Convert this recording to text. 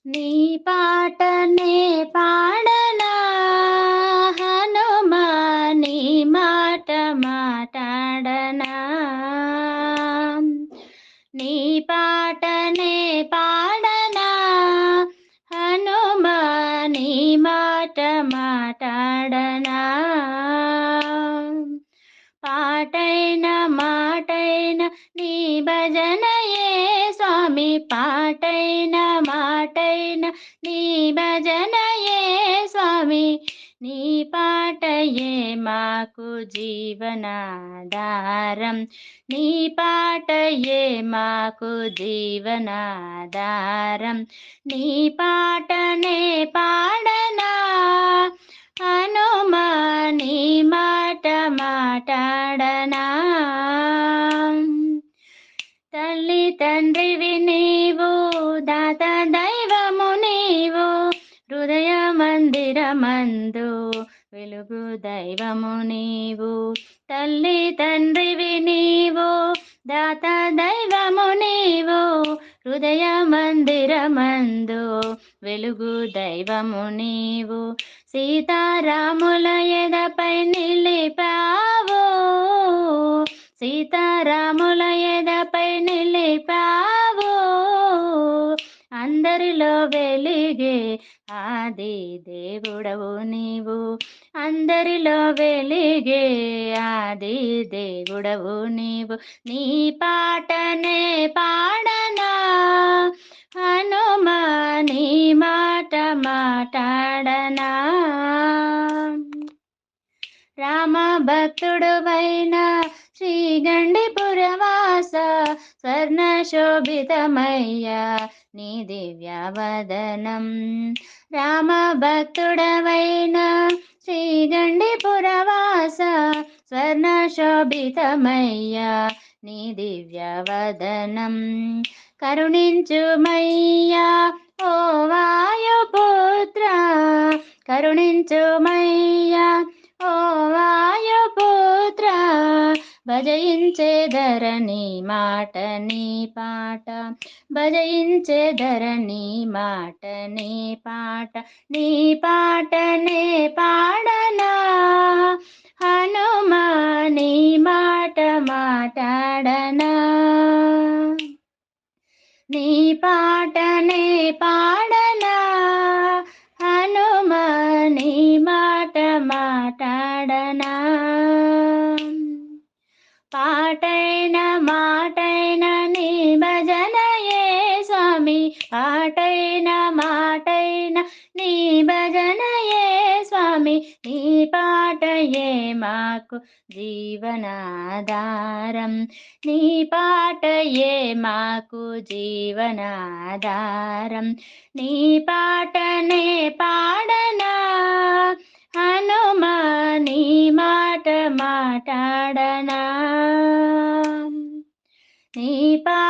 నీ పాటనే పాడనా హనుమా, నీ మాట మాటాడనా. నీ పాటనే పాడనా హనుమా, నీ మాట మాటాడనా. పాటైన మాటైన నీ భజనయే స్వామి, పాటైన మాటైన నీ భజనయే స్వామి. నీ పాటయే మాకు జీవనాధారం, నీ పాటయే మాకు జీవనాధారం. నీ పాటనే పాడనా హనుమా, నీ మాట మాటాడనా. తల్లి తండ్రివి నీవు, దాత దైవము నీవు, హృదయ మందిరమందు వెలుగు దైవము నీవు. తల్లి తండ్రివి నీవు, దాత దైవము నీవు, హృదయ మందిరమందు వెలుగు దైవము నీవు. సీతారాముల ఎదపై నిలిపావు, సీతారాముల ఎదపై నిలిపావు, అందరిలో వెలిగే ఆది దేవుడవు నీవు, అందరిలో వెలిగే ఆది దేవుడవు నీవు. నీ పాటనే పాడనా హనుమా, నీ మాట మాటాడనా. రామ భక్తుడువైన శ్రీగండిపురవాస, స్వర్ణ శోభితమయ్యా నీ దివ్యవదనం. రామ భక్తుడవైన శ్రీగండిపురవాస, స్వర్ణ శోభితమయ్యా నీ దివ్యవదనం. కరుణించుమయ్యా ఓ వాయుపుత్ర, కరుణించుమయ్యా ఓ వాయుపుత్ర. భజయించేదరని మాట నీ పాట, భజయించేదరని మాట నీ పాట. నీ పాటనే పాడనా హనుమా, నీ మాట మాటాడనా. నీ పాటనే పాడనా హనుమా, నీ మాట మాటాడనా. పాటైన మాటైన నీ భజనయే స్వామి, పాటైన మాటైన నీ భజనయే స్వామి. నీ పాటయే మాకు జీవనాధారం, నీ పాటయే మాకు జీవనాధారం. నీ పాటనే పాడనా హనుమా, నీ మాట మాటాడనా. నీ పా